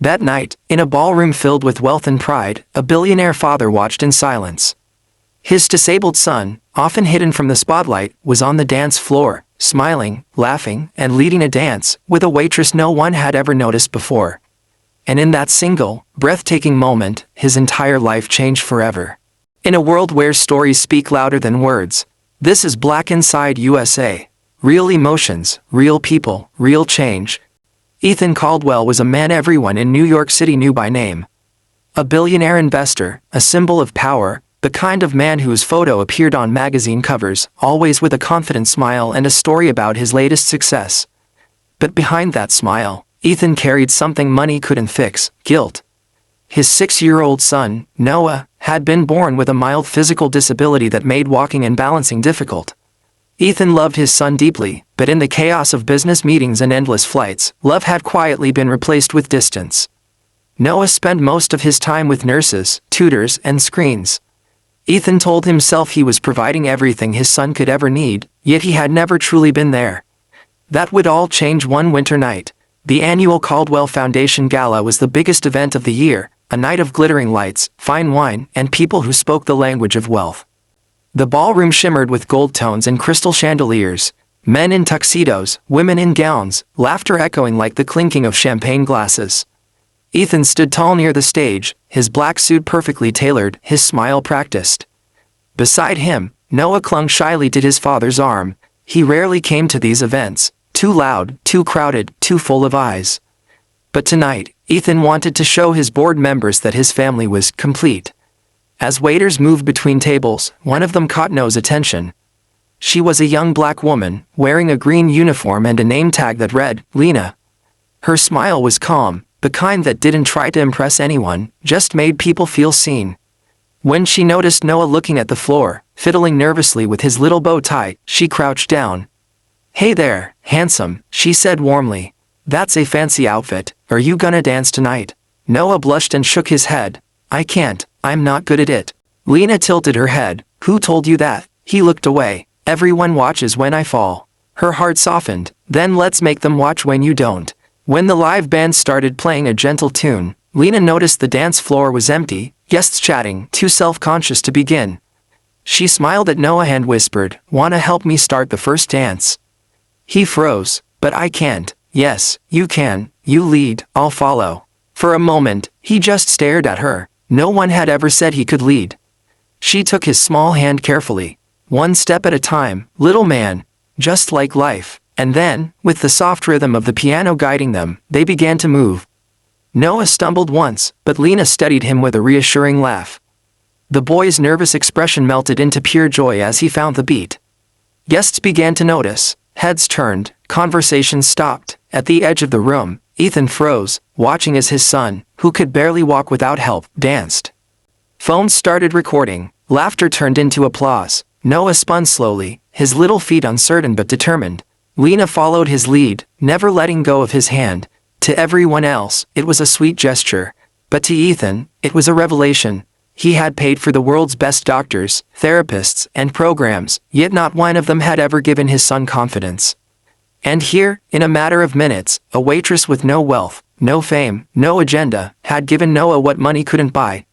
That night, in a ballroom filled with wealth and pride, a billionaire father watched in silence. His disabled son, often hidden from the spotlight, was on the dance floor, smiling, laughing, and leading a dance with a waitress no one had ever noticed before. And in that single, breathtaking moment, his entire life changed forever. In a world where stories speak louder than words, this is Black Inside USA. Real emotions, real people, real change. Ethan Caldwell was a man everyone in New York City knew by name. A billionaire investor, a symbol of power, the kind of man whose photo appeared on magazine covers, always with a confident smile and a story about his latest success. But behind that smile, Ethan carried something money couldn't fix: guilt. His 6-year-old son, Noah, had been born with a mild physical disability that made walking and balancing difficult. Ethan loved his son deeply, but in the chaos of business meetings and endless flights, love had quietly been replaced with distance. Noah spent most of his time with nurses, tutors, and screens. Ethan told himself he was providing everything his son could ever need, yet he had never truly been there. That would all change one winter night. The annual Caldwell Foundation Gala was the biggest event of the year, a night of glittering lights, fine wine, and people who spoke the language of wealth. The ballroom shimmered with gold tones and crystal chandeliers, men in tuxedos, women in gowns, laughter echoing like the clinking of champagne glasses. Ethan stood tall near the stage, his black suit perfectly tailored, his smile practiced. Beside him, Noah clung shyly to his father's arm. He rarely came to these events, too loud, too crowded, too full of eyes. But tonight, Ethan wanted to show his board members that his family was complete. As waiters moved between tables, one of them caught Noah's attention. She was a young black woman, wearing a green uniform and a name tag that read, Lena. Her smile was calm, the kind that didn't try to impress anyone, just made people feel seen. When she noticed Noah looking at the floor, fiddling nervously with his little bow tie, she crouched down. "Hey there, handsome," she said warmly. "That's a fancy outfit. Are you gonna dance tonight?" Noah blushed and shook his head. "I can't, I'm not good at it." Lena tilted her head. "Who told you that?" He looked away. "Everyone watches when I fall." Her heart softened. "Then let's make them watch when you don't." When the live band started playing a gentle tune, Lena noticed the dance floor was empty, guests chatting, too self-conscious to begin. She smiled at Noah and whispered, "Wanna help me start the first dance?" He froze. "But I can't." "Yes, you can. You lead, I'll follow." For a moment, he just stared at her. No one had ever said he could lead. She took his small hand carefully. "One step at a time, little man. Just like life." And then, with the soft rhythm of the piano guiding them, they began to move. Noah stumbled once, but Lena steadied him with a reassuring laugh. The boy's nervous expression melted into pure joy as he found the beat. Guests began to notice. Heads turned, conversation stopped. At the edge of the room, Ethan froze, watching as his son, who could barely walk without help, danced. Phones started recording. Laughter turned into applause. Noah spun slowly, his little feet uncertain but determined. Lena followed his lead, never letting go of his hand. To everyone else, it was a sweet gesture. But to Ethan, it was a revelation. He had paid for the world's best doctors, therapists, and programs, yet not one of them had ever given his son confidence. And here, in a matter of minutes, a waitress with no wealth, no fame, no agenda, had given Noah what money couldn't buy.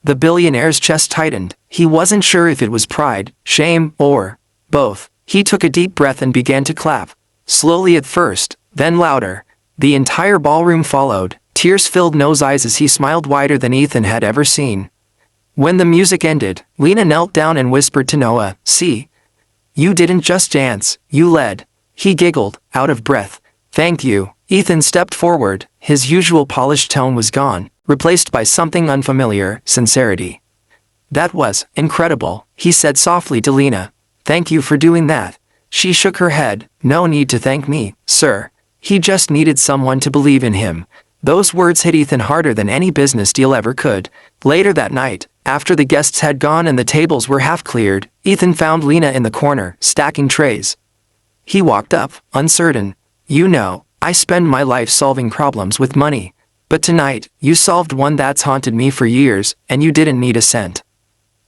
The billionaire's chest tightened. He wasn't sure if it was pride, shame, or both. He took a deep breath and began to clap. Slowly at first, then louder. The entire ballroom followed. Tears filled Noah's eyes as he smiled wider than Ethan had ever seen. When the music ended, Lena knelt down and whispered to Noah, "See? You didn't just dance, you led." He giggled, out of breath. "Thank you." Ethan stepped forward. His usual polished tone was gone, replaced by something unfamiliar, sincerity. "That was incredible," he said softly to Lena. "Thank you for doing that." She shook her head. "No need to thank me, sir. He just needed someone to believe in him." Those words hit Ethan harder than any business deal ever could. Later that night, after the guests had gone and the tables were half cleared, Ethan found Lena in the corner, stacking trays. He walked up, uncertain. "You know, I spend my life solving problems with money. But tonight, you solved one that's haunted me for years, and you didn't need a cent."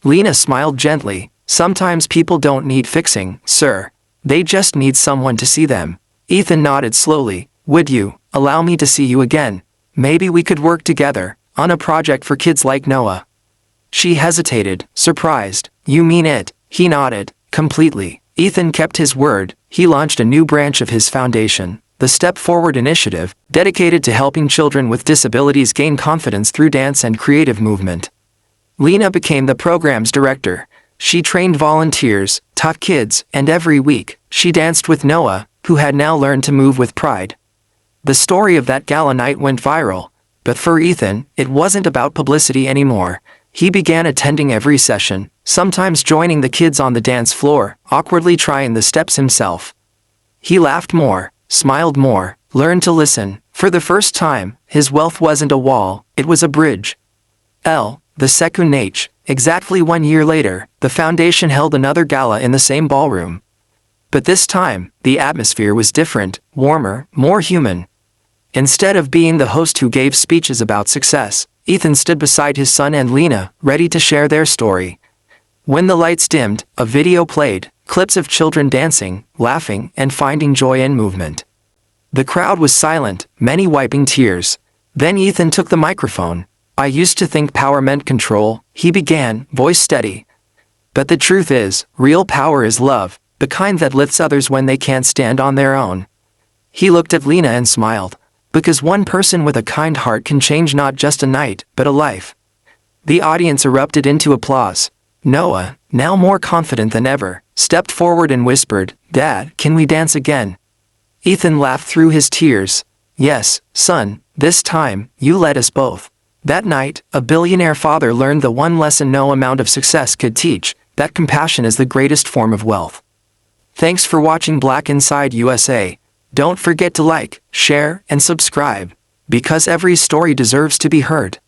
Lena smiled gently. "Sometimes people don't need fixing, sir. They just need someone to see them." Ethan nodded slowly. "Would you allow me to see you again? maybe we could work together on a project for kids like Noah." She hesitated, surprised. "You mean it?" He nodded, "Completely." Ethan kept his word. He launched a new branch of his foundation, the Step Forward Initiative, dedicated to helping children with disabilities gain confidence through dance and creative movement. Lena became the program's director. She trained volunteers, taught kids, and every week, she danced with Noah, who had now learned to move with pride. The story of that gala night went viral, but for Ethan, it wasn't about publicity anymore. He began attending every session, sometimes joining the kids on the dance floor, awkwardly trying the steps himself. He laughed more, smiled more, learned to listen. For the first time, his wealth wasn't a wall, it was a bridge. The second H. Exactly 1 year later, the foundation held another gala in the same ballroom. But this time, the atmosphere was different, warmer, more human. Instead of being the host who gave speeches about success, Ethan stood beside his son and Lena, ready to share their story. When the lights dimmed, a video played, clips of children dancing, laughing, and finding joy in movement. The crowd was silent, many wiping tears. Then Ethan took the microphone. "I used to think power meant control," he began, voice steady. "But the truth is, real power is love, the kind that lifts others when they can't stand on their own." He looked at Lena and smiled. Because one person with a kind heart can change not just a night, but a life. The audience erupted into applause. Noah, now more confident than ever, stepped forward and whispered, "Dad, can we dance again?" Ethan laughed through his tears. "Yes, son, this time, you led us both." That night, a billionaire father learned the one lesson no amount of success could teach, that compassion is the greatest form of wealth. Thanks for watching Black Inside USA. Don't forget to like, share, and subscribe, because every story deserves to be heard.